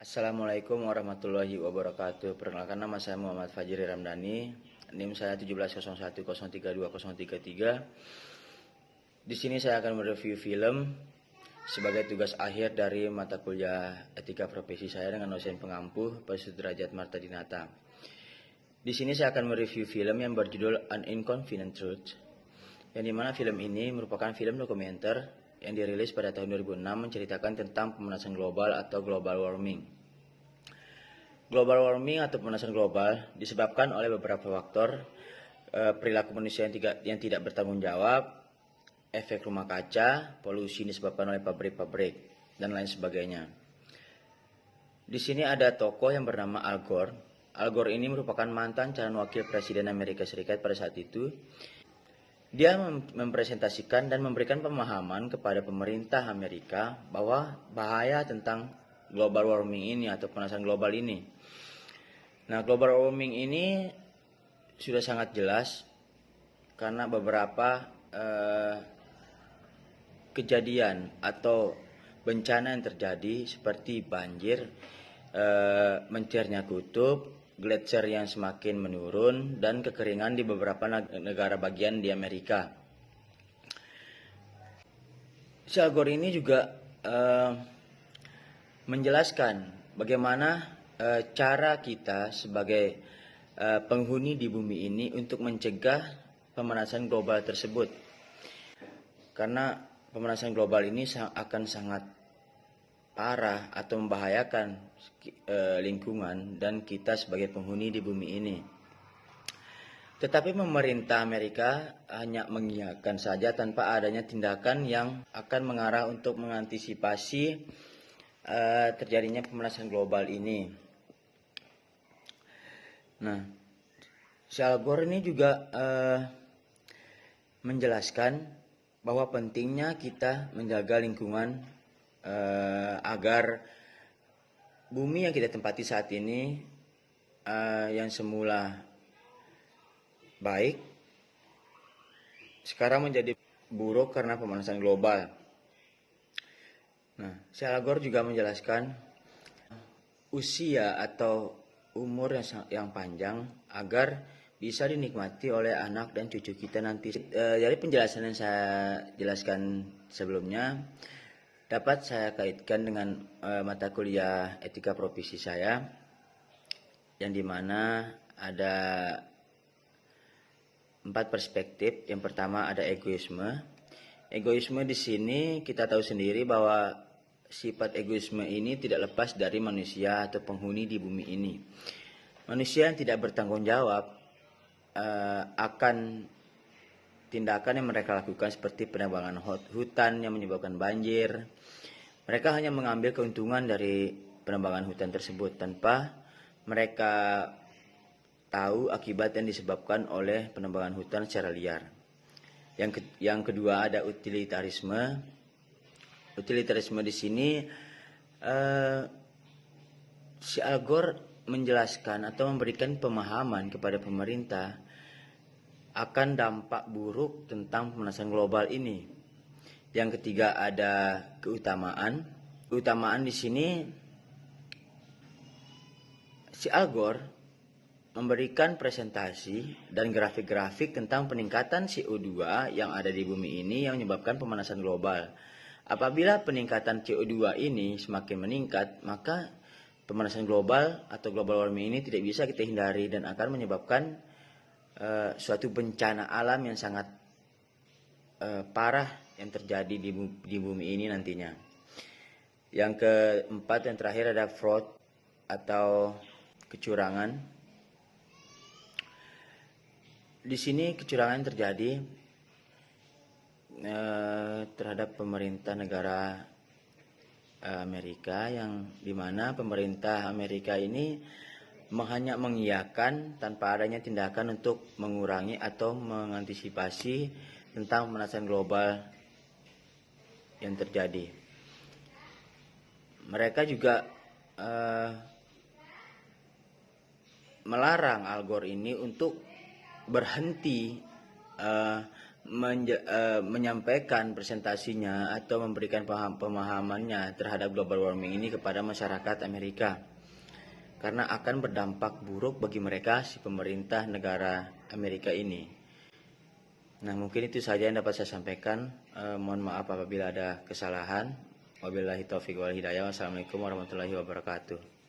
Assalamualaikum warahmatullahi wabarakatuh. Perkenalkan, nama saya Muhammad Fajri Ramdhani. NIM saya 1701032033. Di sini saya akan mereview film sebagai tugas akhir dari mata kuliah etika profesi saya dengan dosen pengampu Pak Sudrajat Marta Dinata. Di sini saya akan mereview film yang berjudul An Inconvenient Truth, yang dimana film ini merupakan film dokumenter yang dirilis pada tahun 2006 menceritakan tentang pemanasan global atau global warming. Global warming atau pemanasan global disebabkan oleh beberapa faktor, perilaku manusia yang tidak bertanggung jawab, efek rumah kaca, polusi disebabkan oleh pabrik-pabrik, dan lain sebagainya. Di sini ada tokoh yang bernama Al Gore. Al Gore ini merupakan mantan calon wakil presiden Amerika Serikat pada saat itu. Dia mempresentasikan dan memberikan pemahaman kepada pemerintah Amerika bahwa bahaya tentang global warming ini atau pemanasan global ini. Nah, global warming ini sudah sangat jelas karena beberapa kejadian atau bencana yang terjadi seperti banjir, mencairnya kutub, gletser yang semakin menurun, dan kekeringan di beberapa negara bagian di Amerika. Al Gore ini juga menjelaskan bagaimana cara kita sebagai penghuni di bumi ini untuk mencegah pemanasan global tersebut. Karena pemanasan global ini akan sangat parah atau membahayakan lingkungan dan kita sebagai penghuni di bumi ini. Tetapi pemerintah Amerika hanya mengiyakan saja tanpa adanya tindakan yang akan mengarah untuk mengantisipasi terjadinya pemanasan global ini. Nah, Al Gore ini juga menjelaskan bahwa pentingnya kita menjaga lingkungan agar bumi yang kita tempati saat ini yang semula baik sekarang menjadi buruk karena pemanasan global. Nah, Al Gore juga menjelaskan usia atau umur yang panjang agar bisa dinikmati oleh anak dan cucu kita nanti. Dari penjelasan yang saya jelaskan sebelumnya dapat saya kaitkan dengan mata kuliah etika profesi saya, yang dimana ada 4 perspektif. Yang pertama ada egoisme. Egoisme di sini kita tahu sendiri bahwa sifat egoisme ini tidak lepas dari manusia atau penghuni di bumi ini. Manusia yang tidak bertanggung jawab akan tindakan yang mereka lakukan seperti penebangan hutan yang menyebabkan banjir. Mereka hanya mengambil keuntungan dari penebangan hutan tersebut tanpa mereka tahu akibat yang disebabkan oleh penebangan hutan secara liar. Yang kedua ada utilitarisme. Utilitarisme di sini Al Gore menjelaskan atau memberikan pemahaman kepada pemerintah akan dampak buruk tentang pemanasan global ini. Yang ketiga ada keutamaan. Keutamaan di sini Al Gore memberikan presentasi dan grafik-grafik tentang peningkatan CO2 yang ada di bumi ini yang menyebabkan pemanasan global. Apabila peningkatan CO2 ini semakin meningkat, maka pemanasan global atau global warming ini tidak bisa kita hindari dan akan menyebabkan suatu bencana alam yang sangat parah yang terjadi di bumi ini nantinya. Yang keempat, yang terakhir ada fraud atau kecurangan. Di sini kecurangan terjadi terhadap pemerintah negara Amerika, yang dimana pemerintah Amerika ini hanya mengiyakan tanpa adanya tindakan untuk mengurangi atau mengantisipasi tentang pemanasan global yang terjadi. Mereka juga melarang Al Gore ini untuk berhenti menyampaikan presentasinya atau memberikan pemahamannya terhadap global warming ini kepada masyarakat Amerika, karena akan berdampak buruk bagi mereka si pemerintah negara Amerika ini. Nah, mungkin itu saja yang dapat saya sampaikan. Mohon maaf apabila ada kesalahan. Wabillahi taufiq wal hidayah. Wassalamualaikum warahmatullahi wabarakatuh.